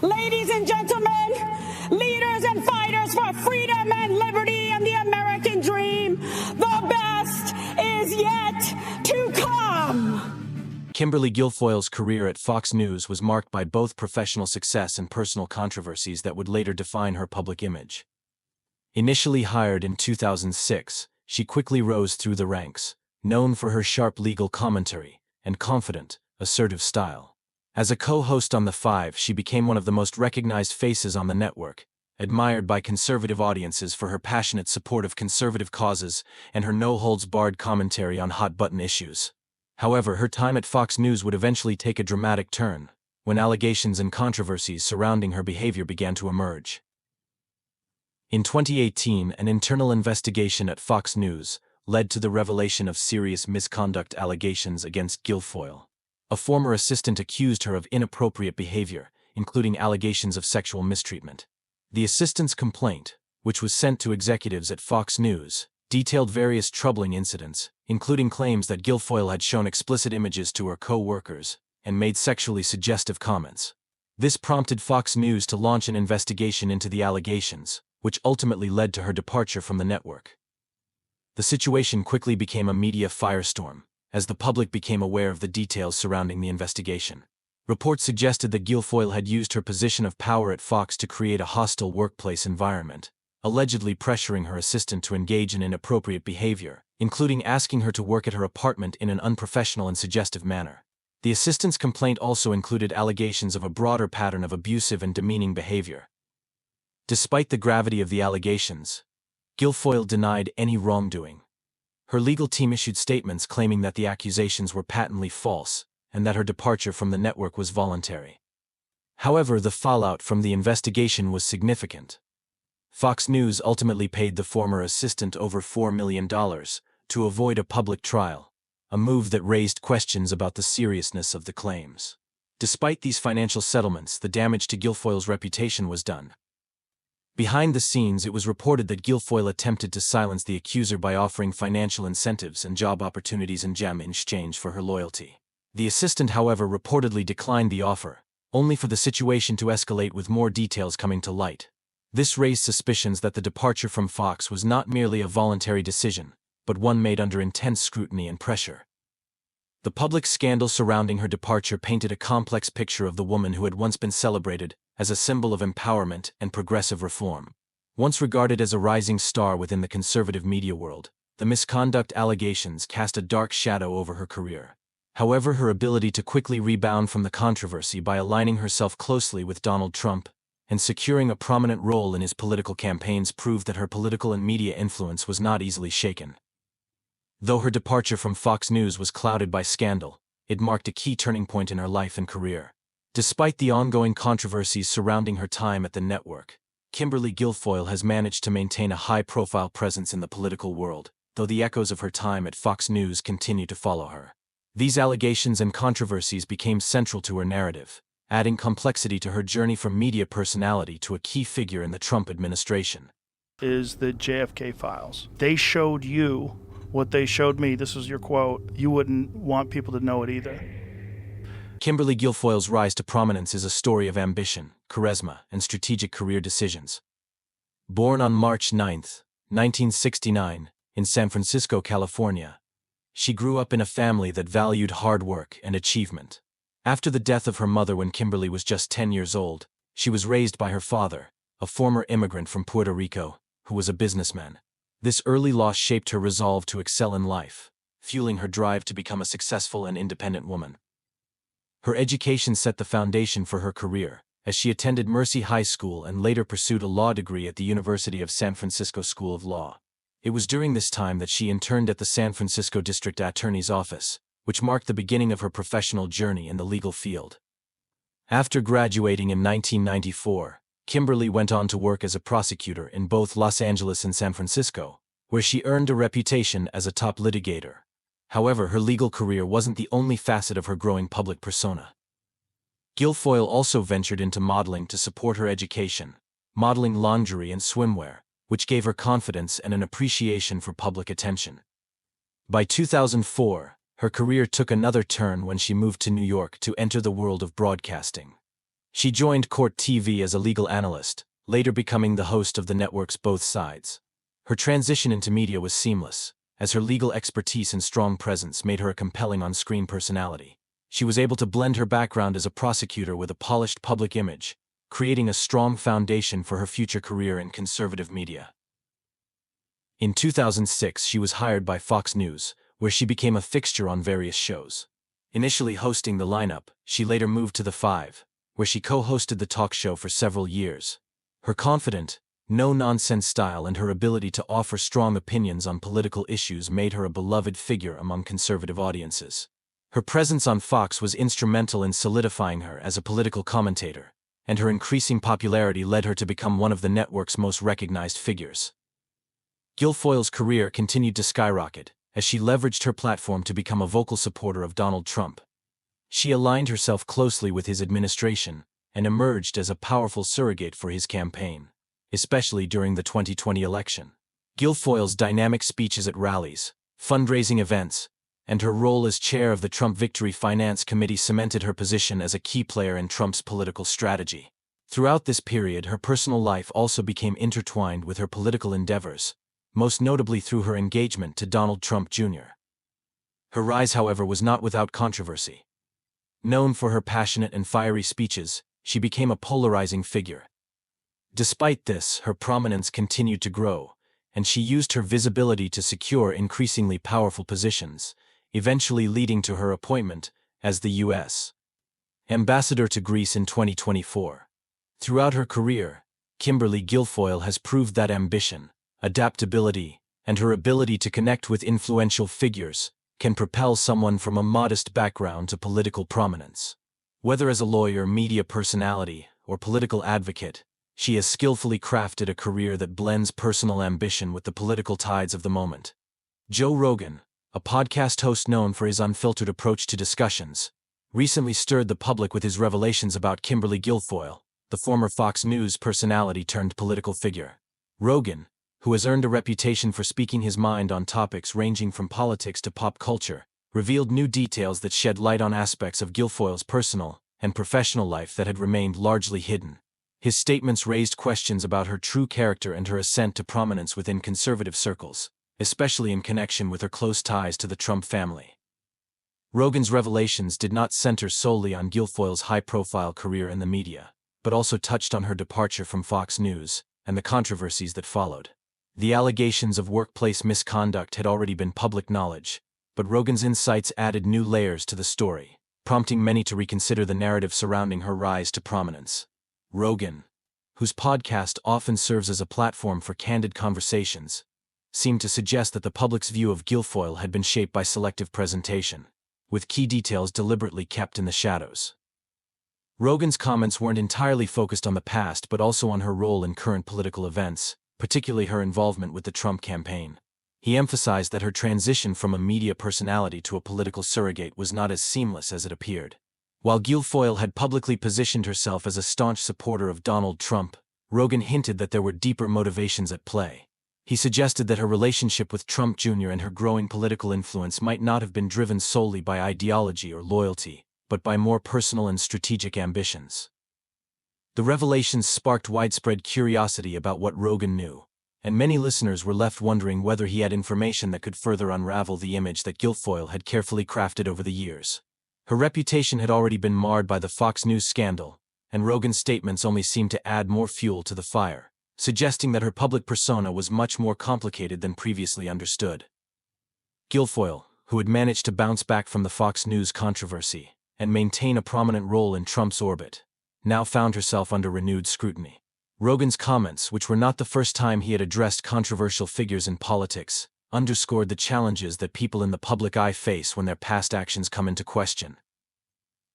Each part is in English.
Ladies and gentlemen, leaders and fighters for freedom and liberty and the American dream, the best is yet to come. Kimberly Guilfoyle's career at Fox News was marked by both professional success and personal controversies that would later define her public image. Initially hired in 2006, she quickly rose through the ranks, known for her sharp legal commentary and confident, assertive style. As a co-host on The Five, she became one of the most recognized faces on the network, admired by conservative audiences for her passionate support of conservative causes and her no-holds-barred commentary on hot-button issues. However, her time at Fox News would eventually take a dramatic turn, when allegations and controversies surrounding her behavior began to emerge. In 2018, an internal investigation at Fox News led to the revelation of serious misconduct allegations against Guilfoyle. A former assistant accused her of inappropriate behavior, including allegations of sexual mistreatment. The assistant's complaint, which was sent to executives at Fox News, detailed various troubling incidents, including claims that Guilfoyle had shown explicit images to her co-workers and made sexually suggestive comments. This prompted Fox News to launch an investigation into the allegations, which ultimately led to her departure from the network. The situation quickly became a media firestorm, as the public became aware of the details surrounding the investigation. Reports suggested that Guilfoyle had used her position of power at Fox to create a hostile workplace environment, allegedly pressuring her assistant to engage in inappropriate behavior, including asking her to work at her apartment in an unprofessional and suggestive manner. The assistant's complaint also included allegations of a broader pattern of abusive and demeaning behavior. Despite the gravity of the allegations, Guilfoyle denied any wrongdoing. Her legal team issued statements claiming that the accusations were patently false and that her departure from the network was voluntary. However, the fallout from the investigation was significant. Fox News ultimately paid the former assistant over $4 million to avoid a public trial, a move that raised questions about the seriousness of the claims. Despite these financial settlements, the damage to Guilfoyle's reputation was done. Behind the scenes, it was reported that Guilfoyle attempted to silence the accuser by offering financial incentives and job opportunities in exchange for her loyalty. The assistant, however, reportedly declined the offer, only for the situation to escalate with more details coming to light. This raised suspicions that the departure from Fox was not merely a voluntary decision, but one made under intense scrutiny and pressure. The public scandal surrounding her departure painted a complex picture of the woman who had once been celebrated as a symbol of empowerment and progressive reform. Once regarded as a rising star within the conservative media world, the misconduct allegations cast a dark shadow over her career. However, her ability to quickly rebound from the controversy by aligning herself closely with Donald Trump and securing a prominent role in his political campaigns proved that her political and media influence was not easily shaken. Though her departure from Fox News was clouded by scandal, it marked a key turning point in her life and career. Despite the ongoing controversies surrounding her time at the network, Kimberly Guilfoyle has managed to maintain a high-profile presence in the political world, though the echoes of her time at Fox News continue to follow her. These allegations and controversies became central to her narrative, adding complexity to her journey from media personality to a key figure in the Trump administration. Is the JFK files. They showed you what they showed me. This was your quote. You wouldn't want people to know it either. Kimberly Guilfoyle's rise to prominence is a story of ambition, charisma, and strategic career decisions. Born on March 9, 1969, in San Francisco, California, she grew up in a family that valued hard work and achievement. After the death of her mother when Kimberly was just 10 years old, she was raised by her father, a former immigrant from Puerto Rico, who was a businessman. This early loss shaped her resolve to excel in life, fueling her drive to become a successful and independent woman. Her education set the foundation for her career, as she attended Mercy High School and later pursued a law degree at the University of San Francisco School of Law. It was during this time that she interned at the San Francisco District Attorney's Office, which marked the beginning of her professional journey in the legal field. After graduating in 1994, Kimberly went on to work as a prosecutor in both Los Angeles and San Francisco, where she earned a reputation as a top litigator. However, her legal career wasn't the only facet of her growing public persona. Guilfoyle also ventured into modeling to support her education, modeling lingerie and swimwear, which gave her confidence and an appreciation for public attention. By 2004, her career took another turn when she moved to New York to enter the world of broadcasting. She joined Court TV as a legal analyst, later becoming the host of the network's Both Sides. Her transition into media was seamless, as her legal expertise and strong presence made her a compelling on-screen personality. She was able to blend her background as a prosecutor with a polished public image, creating a strong foundation for her future career in conservative media. In 2006, she was hired by Fox News, where she became a fixture on various shows. Initially hosting the lineup, she later moved to The Five, where she co-hosted the talk show for several years. Her confident, no-nonsense style and her ability to offer strong opinions on political issues made her a beloved figure among conservative audiences. Her presence on Fox was instrumental in solidifying her as a political commentator, and her increasing popularity led her to become one of the network's most recognized figures. Guilfoyle's career continued to skyrocket, as she leveraged her platform to become a vocal supporter of Donald Trump. She aligned herself closely with his administration and emerged as a powerful surrogate for his campaign, especially during the 2020 election. Guilfoyle's dynamic speeches at rallies, fundraising events, and her role as chair of the Trump Victory Finance Committee cemented her position as a key player in Trump's political strategy. Throughout this period, her personal life also became intertwined with her political endeavors, most notably through her engagement to Donald Trump Jr. Her rise, however, was not without controversy. Known for her passionate and fiery speeches, she became a polarizing figure. Despite this, her prominence continued to grow, and she used her visibility to secure increasingly powerful positions, eventually leading to her appointment as the U.S. ambassador to Greece in 2024. Throughout her career, Kimberly Guilfoyle has proved that ambition, adaptability, and her ability to connect with influential figures can propel someone from a modest background to political prominence. Whether as a lawyer, media personality, or political advocate, she has skillfully crafted a career that blends personal ambition with the political tides of the moment. Joe Rogan, a podcast host known for his unfiltered approach to discussions, recently stirred the public with his revelations about Kimberly Guilfoyle, the former Fox News personality turned political figure. Rogan, who has earned a reputation for speaking his mind on topics ranging from politics to pop culture, revealed new details that shed light on aspects of Guilfoyle's personal and professional life that had remained largely hidden. His statements raised questions about her true character and her ascent to prominence within conservative circles, especially in connection with her close ties to the Trump family. Rogan's revelations did not center solely on Guilfoyle's high-profile career in the media, but also touched on her departure from Fox News and the controversies that followed. The allegations of workplace misconduct had already been public knowledge, but Rogan's insights added new layers to the story, prompting many to reconsider the narrative surrounding her rise to prominence. Rogan, whose podcast often serves as a platform for candid conversations, seemed to suggest that the public's view of Guilfoyle had been shaped by selective presentation, with key details deliberately kept in the shadows. Rogan's comments weren't entirely focused on the past but also on her role in current political events, particularly her involvement with the Trump campaign. He emphasized that her transition from a media personality to a political surrogate was not as seamless as it appeared. While Guilfoyle had publicly positioned herself as a staunch supporter of Donald Trump, Rogan hinted that there were deeper motivations at play. He suggested that her relationship with Trump Jr. and her growing political influence might not have been driven solely by ideology or loyalty, but by more personal and strategic ambitions. The revelations sparked widespread curiosity about what Rogan knew, and many listeners were left wondering whether he had information that could further unravel the image that Guilfoyle had carefully crafted over the years. Her reputation had already been marred by the Fox News scandal, and Rogan's statements only seemed to add more fuel to the fire, suggesting that her public persona was much more complicated than previously understood. Guilfoyle, who had managed to bounce back from the Fox News controversy and maintain a prominent role in Trump's orbit, now found herself under renewed scrutiny. Rogan's comments, which were not the first time he had addressed controversial figures in politics, underscored the challenges that people in the public eye face when their past actions come into question.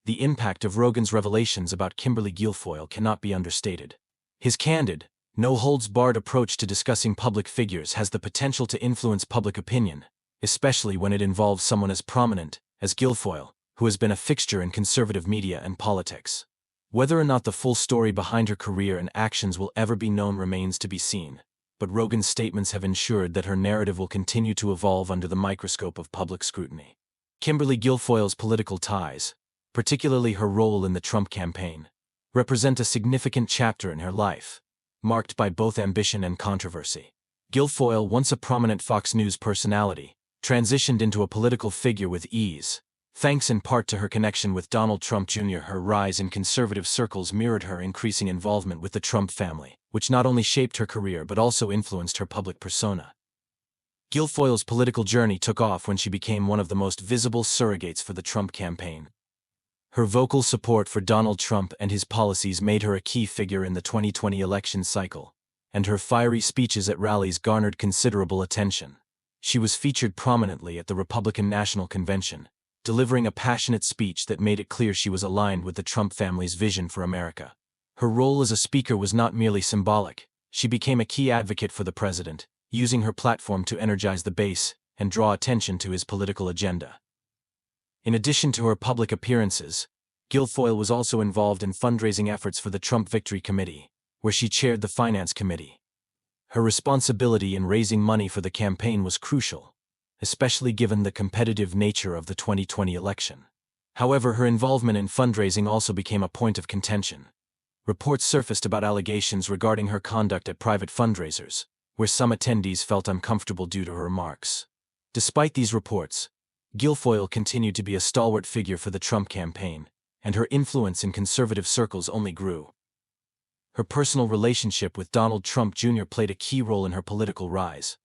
The impact of Rogan's revelations about Kimberly Guilfoyle cannot be understated. His candid, no-holds-barred approach to discussing public figures has the potential to influence public opinion, especially when it involves someone as prominent as Guilfoyle, who has been a fixture in conservative media and politics. Whether or not the full story behind her career and actions will ever be known remains to be seen, but Rogan's statements have ensured that her narrative will continue to evolve under the microscope of public scrutiny. Kimberly Guilfoyle's political ties, particularly her role in the Trump campaign, represent a significant chapter in her life, marked by both ambition and controversy. Guilfoyle, once a prominent Fox News personality, transitioned into a political figure with ease, thanks in part to her connection with Donald Trump Jr. Her rise in conservative circles mirrored her increasing involvement with the Trump family, which not only shaped her career but also influenced her public persona. Guilfoyle's political journey took off when she became one of the most visible surrogates for the Trump campaign. Her vocal support for Donald Trump and his policies made her a key figure in the 2020 election cycle, and her fiery speeches at rallies garnered considerable attention. She was featured prominently at the Republican National Convention, delivering a passionate speech that made it clear she was aligned with the Trump family's vision for America. Her role as a speaker was not merely symbolic. She became a key advocate for the president, using her platform to energize the base and draw attention to his political agenda. In addition to her public appearances, Guilfoyle was also involved in fundraising efforts for the Trump Victory Committee, where she chaired the Finance Committee. Her responsibility in raising money for the campaign was crucial, especially given the competitive nature of the 2020 election. However, her involvement in fundraising also became a point of contention. Reports surfaced about allegations regarding her conduct at private fundraisers, where some attendees felt uncomfortable due to her remarks. Despite these reports, Guilfoyle continued to be a stalwart figure for the Trump campaign, and her influence in conservative circles only grew. Her personal relationship with Donald Trump Jr. played a key role in her political rise.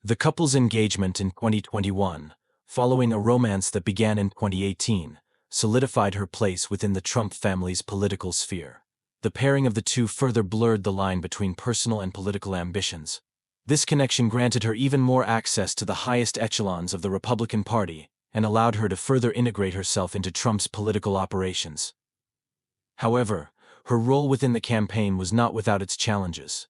The couple's engagement in 2021, following a romance that began in 2018, solidified her place within the Trump family's political sphere. The pairing of the two further blurred the line between personal and political ambitions. This connection granted her even more access to the highest echelons of the Republican Party and allowed her to further integrate herself into Trump's political operations. However, her role within the campaign was not without its challenges.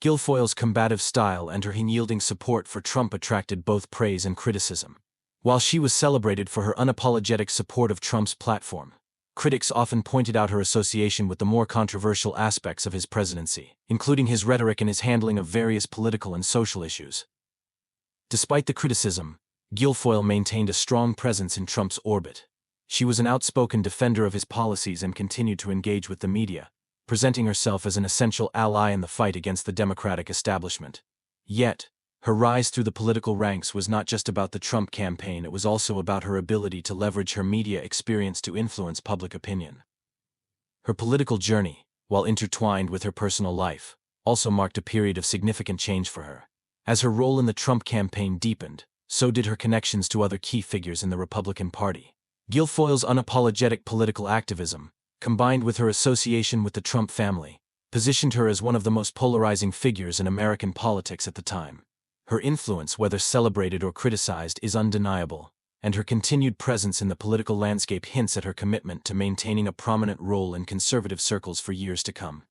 Guilfoyle's combative style and her unyielding support for Trump attracted both praise and criticism. While she was celebrated for her unapologetic support of Trump's platform, critics often pointed out her association with the more controversial aspects of his presidency, including his rhetoric and his handling of various political and social issues. Despite the criticism, Guilfoyle maintained a strong presence in Trump's orbit. She was an outspoken defender of his policies and continued to engage with the media, presenting herself as an essential ally in the fight against the Democratic establishment. Yet, her rise through the political ranks was not just about the Trump campaign, it was also about her ability to leverage her media experience to influence public opinion. Her political journey, while intertwined with her personal life, also marked a period of significant change for her. As her role in the Trump campaign deepened, so did her connections to other key figures in the Republican Party. Guilfoyle's unapologetic political activism, combined with her association with the Trump family, positioned her as one of the most polarizing figures in American politics at the time. Her influence, whether celebrated or criticized, is undeniable, and her continued presence in the political landscape hints at her commitment to maintaining a prominent role in conservative circles for years to come.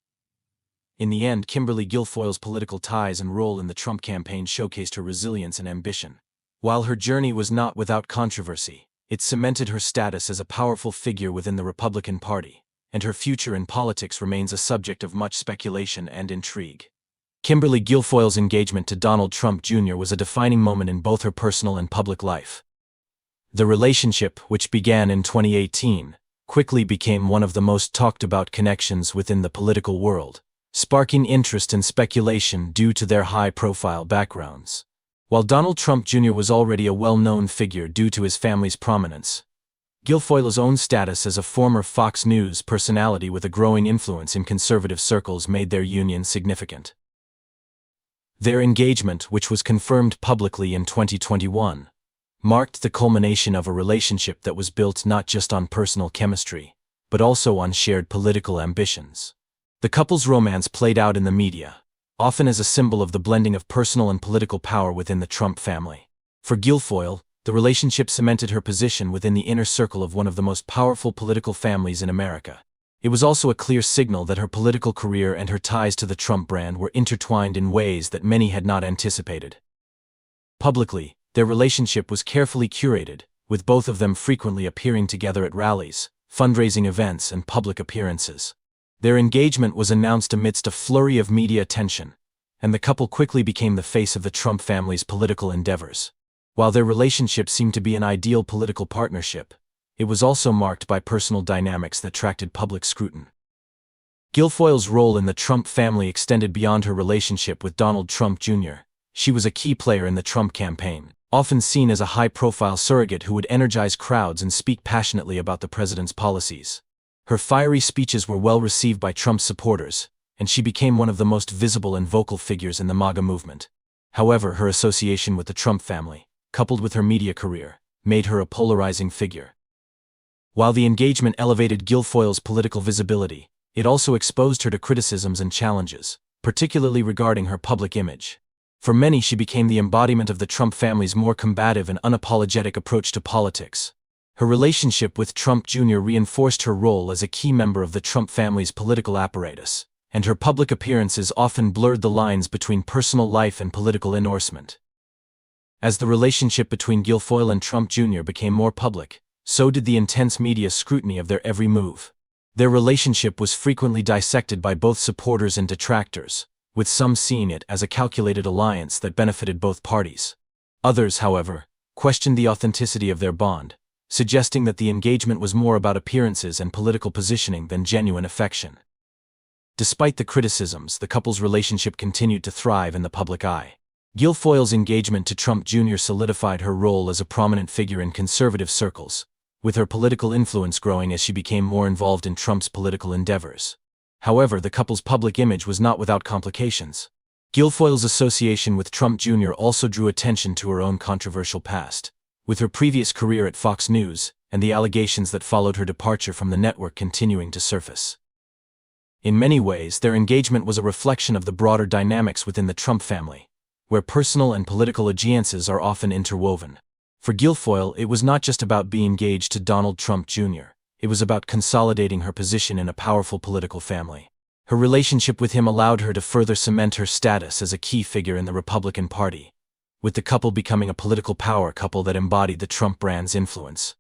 In the end, Kimberly Guilfoyle's political ties and role in the Trump campaign showcased her resilience and ambition. While her journey was not without controversy, it cemented her status as a powerful figure within the Republican Party, and her future in politics remains a subject of much speculation and intrigue. Kimberly Guilfoyle's engagement to Donald Trump Jr. was a defining moment in both her personal and public life. The relationship, which began in 2018, quickly became one of the most talked-about connections within the political world, sparking interest and speculation due to their high-profile backgrounds. While Donald Trump Jr. was already a well-known figure due to his family's prominence, Guilfoyle's own status as a former Fox News personality with a growing influence in conservative circles made their union significant. Their engagement, which was confirmed publicly in 2021, marked the culmination of a relationship that was built not just on personal chemistry, but also on shared political ambitions. The couple's romance played out in the media, often as a symbol of the blending of personal and political power within the Trump family. For Guilfoyle, the relationship cemented her position within the inner circle of one of the most powerful political families in America. It was also a clear signal that her political career and her ties to the Trump brand were intertwined in ways that many had not anticipated. Publicly, their relationship was carefully curated, with both of them frequently appearing together at rallies, fundraising events, and public appearances. Their engagement was announced amidst a flurry of media attention, and the couple quickly became the face of the Trump family's political endeavors. While their relationship seemed to be an ideal political partnership, it was also marked by personal dynamics that attracted public scrutiny. Guilfoyle's role in the Trump family extended beyond her relationship with Donald Trump Jr. She was a key player in the Trump campaign, often seen as a high-profile surrogate who would energize crowds and speak passionately about the president's policies. Her fiery speeches were well received by Trump's supporters, and she became one of the most visible and vocal figures in the MAGA movement. However, her association with the Trump family, coupled with her media career, made her a polarizing figure. While the engagement elevated Guilfoyle's political visibility, it also exposed her to criticisms and challenges, particularly regarding her public image. For many, she became the embodiment of the Trump family's more combative and unapologetic approach to politics. Her relationship with Trump Jr. reinforced her role as a key member of the Trump family's political apparatus, and her public appearances often blurred the lines between personal life and political endorsement. As the relationship between Guilfoyle and Trump Jr. became more public, so did the intense media scrutiny of their every move. Their relationship was frequently dissected by both supporters and detractors, with some seeing it as a calculated alliance that benefited both parties. Others, however, questioned the authenticity of their bond, suggesting that the engagement was more about appearances and political positioning than genuine affection. Despite the criticisms, the couple's relationship continued to thrive in the public eye. Guilfoyle's engagement to Trump Jr. solidified her role as a prominent figure in conservative circles, with her political influence growing as she became more involved in Trump's political endeavors. However, the couple's public image was not without complications. Guilfoyle's association with Trump Jr. also drew attention to her own controversial past, with her previous career at Fox News and the allegations that followed her departure from the network continuing to surface. In many ways, their engagement was a reflection of the broader dynamics within the Trump family, where personal and political alliances are often interwoven. For Guilfoyle, it was not just about being engaged to Donald Trump Jr., it was about consolidating her position in a powerful political family. Her relationship with him allowed her to further cement her status as a key figure in the Republican Party, with the couple becoming a political power couple that embodied the Trump brand's influence.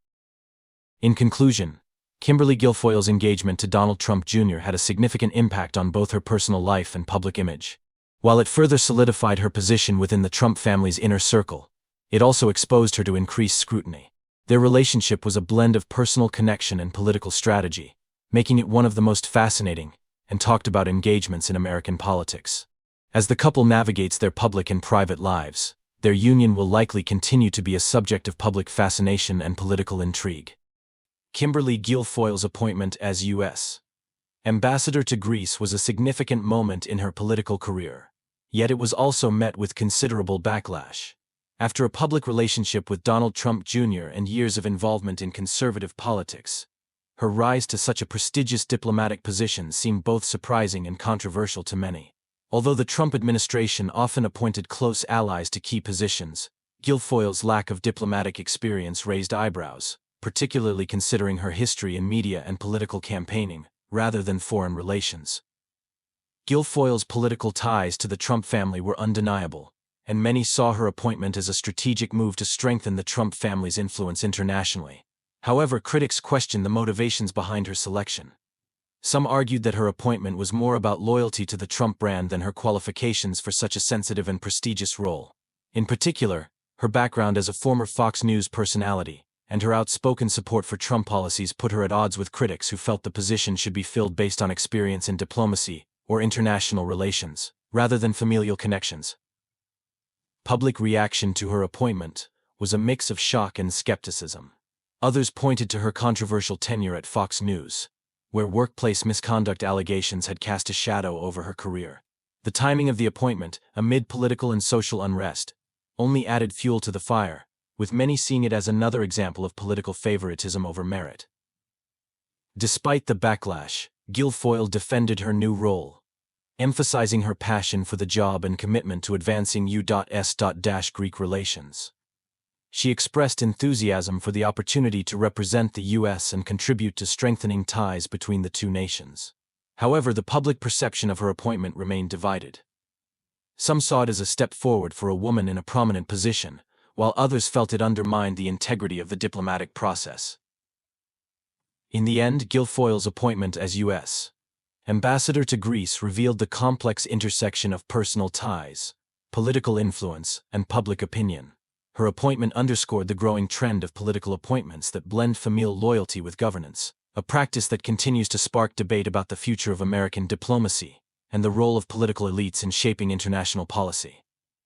In conclusion, Kimberly Guilfoyle's engagement to Donald Trump Jr. had a significant impact on both her personal life and public image. While it further solidified her position within the Trump family's inner circle, it also exposed her to increased scrutiny. Their relationship was a blend of personal connection and political strategy, making it one of the most fascinating and talked about engagements in American politics. As the couple navigates their public and private lives, their union will likely continue to be a subject of public fascination and political intrigue. Kimberly Guilfoyle's appointment as U.S. ambassador to Greece was a significant moment in her political career, yet it was also met with considerable backlash. After a public relationship with Donald Trump Jr. and years of involvement in conservative politics, her rise to such a prestigious diplomatic position seemed both surprising and controversial to many. Although the Trump administration often appointed close allies to key positions, Guilfoyle's lack of diplomatic experience raised eyebrows, particularly considering her history in media and political campaigning, rather than foreign relations. Guilfoyle's political ties to the Trump family were undeniable, and many saw her appointment as a strategic move to strengthen the Trump family's influence internationally. However, critics questioned the motivations behind her selection. Some argued that her appointment was more about loyalty to the Trump brand than her qualifications for such a sensitive and prestigious role. In particular, her background as a former Fox News personality and her outspoken support for Trump policies put her at odds with critics who felt the position should be filled based on experience in diplomacy or international relations, rather than familial connections. Public reaction to her appointment was a mix of shock and skepticism. Others pointed to her controversial tenure at Fox News, where workplace misconduct allegations had cast a shadow over her career. The timing of the appointment, amid political and social unrest, only added fuel to the fire, with many seeing it as another example of political favoritism over merit. Despite the backlash, Guilfoyle defended her new role, emphasizing her passion for the job and commitment to advancing U.S.-Greek relations. She expressed enthusiasm for the opportunity to represent the U.S. and contribute to strengthening ties between the two nations. However, the public perception of her appointment remained divided. Some saw it as a step forward for a woman in a prominent position, while others felt it undermined the integrity of the diplomatic process. In the end, Guilfoyle's appointment as U.S. ambassador to Greece revealed the complex intersection of personal ties, political influence, and public opinion. Her appointment underscored the growing trend of political appointments that blend familial loyalty with governance, a practice that continues to spark debate about the future of American diplomacy and the role of political elites in shaping international policy.